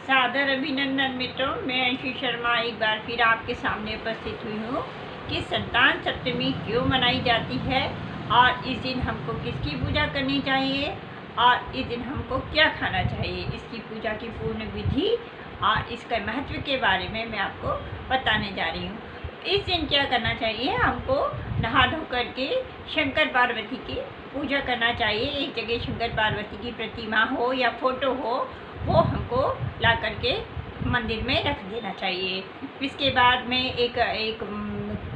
सादर अभिनंदन मित्रों, मैं अंशु शर्मा एक बार फिर आपके सामने उपस्थित हुई हूँ कि संतान सप्तमी क्यों मनाई जाती है और इस दिन हमको किसकी पूजा करनी चाहिए और इस दिन हमको क्या खाना चाहिए। इसकी पूजा की पूर्ण विधि और इसका महत्व के बारे में मैं आपको बताने जा रही हूँ। इस दिन क्या करना चाहिए, हमको नहा धो करके शंकर पार्वती की पूजा करना चाहिए। एक जगह शंकर पार्वती की प्रतिमा हो या फोटो हो, वो हमको ला करके मंदिर में रख देना चाहिए। इसके बाद में एक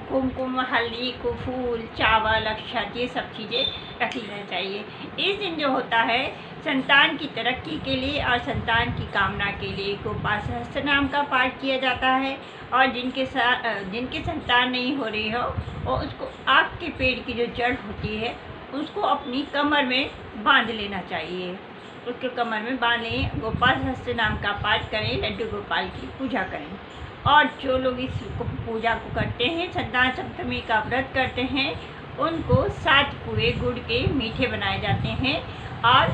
कुमकुम, हल्दी को फूल, चावल, अक्षत, ये सब चीज़ें रख लेना चाहिए। इस दिन जो होता है संतान की तरक्की के लिए और संतान की कामना के लिए गोपाल सहस्त्र नाम का पाठ किया जाता है। और जिनकी संतान नहीं हो रही हो और उसको आग के पेड़ की जो जड़ होती है उसको अपनी कमर में बांध लेना चाहिए। उसको कमर में बांध लें, गोपाल सहस्त्र नाम का पाठ करें, लड्डू गोपाल की पूजा करें। और जो लोग इस पूजा को करते हैं, संतान सप्तमी का व्रत करते हैं, उनको 7 पुए गुड़ के मीठे बनाए जाते हैं और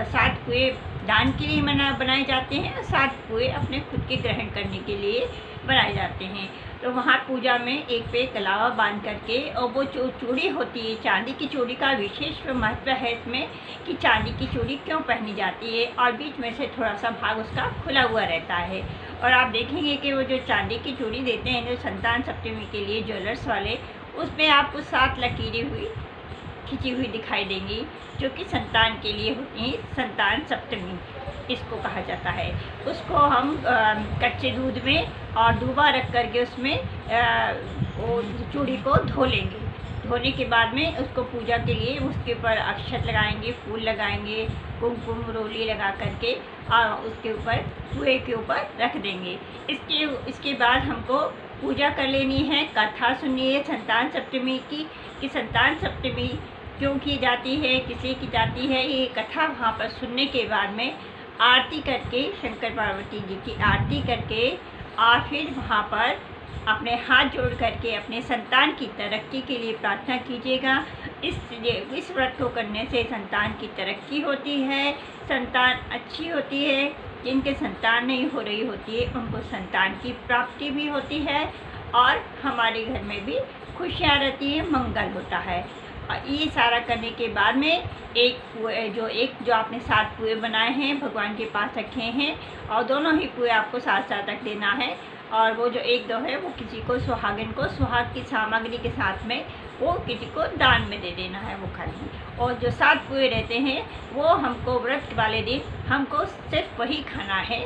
7 पुए दान के लिए बनाए जाते हैं और 7 पुए अपने खुद के ग्रहण करने के लिए बनाए जाते हैं। तो वहाँ पूजा में एक पे कलावा बांध करके, और वो जो चूड़ी होती है चांदी की चूड़ी का विशेष महत्व है इसमें कि चांदी की चूड़ी क्यों पहनी जाती है और बीच में से थोड़ा सा भाग उसका खुला हुआ रहता है। और आप देखेंगे कि वो जो चांदी की चूड़ी देते हैं जो संतान सप्तमी के लिए ज्वेलर्स वाले, उसमें आपको 7 लकीरें खिंची हुई दिखाई देंगी जो कि संतान के लिए होती हैं। संतान सप्तमी इसको कहा जाता है। उसको हम कच्चे दूध में और दूबा रख करके उसमें वो चूड़ी को धो लेंगे। धोने के बाद में उसको पूजा के लिए उसके ऊपर अक्षत लगाएंगे, फूल लगाएंगे, कुमकुम रोली लगा करके और उसके ऊपर कुएं के ऊपर रख देंगे। इसके बाद हमको पूजा कर लेनी है। कथा सुनिए संतान सप्तमी की कि संतान सप्तमी क्यों की जाती है, किसे की जाती है, ये कथा वहाँ पर सुनने के बाद में आरती करके, शंकर पार्वती जी की आरती करके और फिर वहाँ पर अपने हाथ जोड़ करके अपने संतान की तरक्की के लिए प्रार्थना कीजिएगा। इस व्रत को करने से संतान की तरक्की होती है, संतान अच्छी होती है। जिनके संतान नहीं हो रही होती है उनको संतान की प्राप्ति भी होती है और हमारे घर में भी खुशियाँ रहती है, मंगल होता है। और ये सारा करने के बाद में जो आपने 7 पुए बनाए हैं भगवान के पास रखे हैं, और दोनों ही पुए आपको साथ साथ रख देना है। और वो जो 1-2 है वो किसी को सुहागिन को सुहाग की सामग्री के साथ में वो किसी को दान में दे देना है वो खाली। और जो 7 पुए रहते हैं वो हमको व्रत वाले दिन हमको सिर्फ वही खाना है।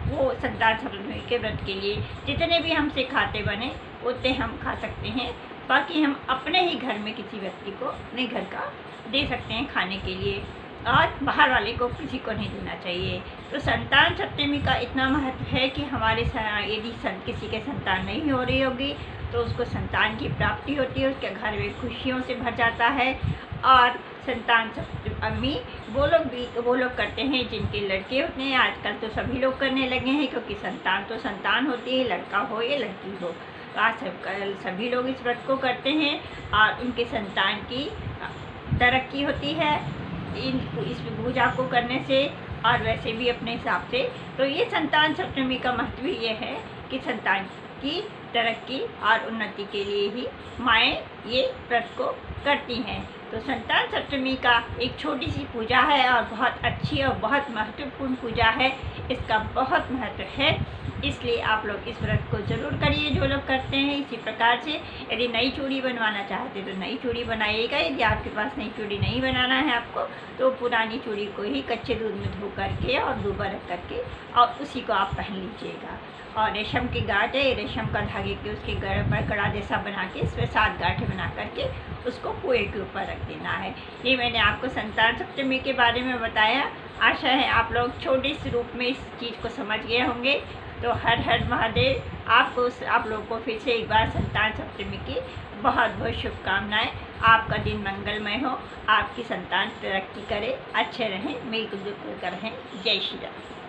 वो संतान सप्तमी के व्रत के लिए जितने भी हमसे खाते बने उतने हम खा सकते हैं। बाकी हम अपने ही घर में किसी व्यक्ति को अपने घर का दे सकते हैं खाने के लिए, और बाहर वाले को किसी को नहीं देना चाहिए। तो संतान सप्तमी का इतना महत्व है कि हमारे यदि किसी के संतान नहीं हो रही होगी तो उसको संतान की प्राप्ति होती है, उसके घर में खुशियों से भर जाता है। और संतान सप्तमी वो लोग करते हैं जिनके लड़के होते हैं। आजकल तो सभी लोग करने लगे हैं क्योंकि संतान तो संतान होती है, लड़का हो या लड़की हो। आज सभी लोग इस व्रत को करते हैं और उनके संतान की तरक्की होती है इस पूजा को करने से, और वैसे भी अपने हिसाब से। तो ये संतान सप्तमी का महत्व ये है कि संतान की तरक्की और उन्नति के लिए ही माएँ ये व्रत को करती हैं। तो संतान सप्तमी का एक छोटी सी पूजा है और बहुत अच्छी और बहुत महत्वपूर्ण पूजा है। इसका बहुत महत्व है, इसलिए आप लोग इस व्रत को ज़रूर करिए जो लोग करते हैं। इसी प्रकार से यदि नई चूड़ी बनवाना चाहते तो नई चूड़ी बनाइएगा। यदि आपके पास नई चूड़ी नहीं बनाना है आपको तो पुरानी चूड़ी को ही कच्चे दूध में धो करके और दूबा रख करके और उसी को आप पहन लीजिएगा। और रेशम की गांठ है, रेशम का धागे के उसके गले पर कड़ा जैसा बना के इसमें 7 गांठें बना करके उसको कुएं के ऊपर रख देना है। ये मैंने आपको संतान सप्तमी के बारे में बताया। आशा है आप लोग छोटे से रूप में इस चीज़ को समझ गए होंगे। तो हर हर महादेव। आप लोगों को फिर से एक बार संतान सप्तमी की बहुत बहुत शुभकामनाएं। आपका दिन मंगलमय हो, आपकी संतान तरक्की करे, अच्छे रहें, मिलजुल कर रहें। जय श्री राम।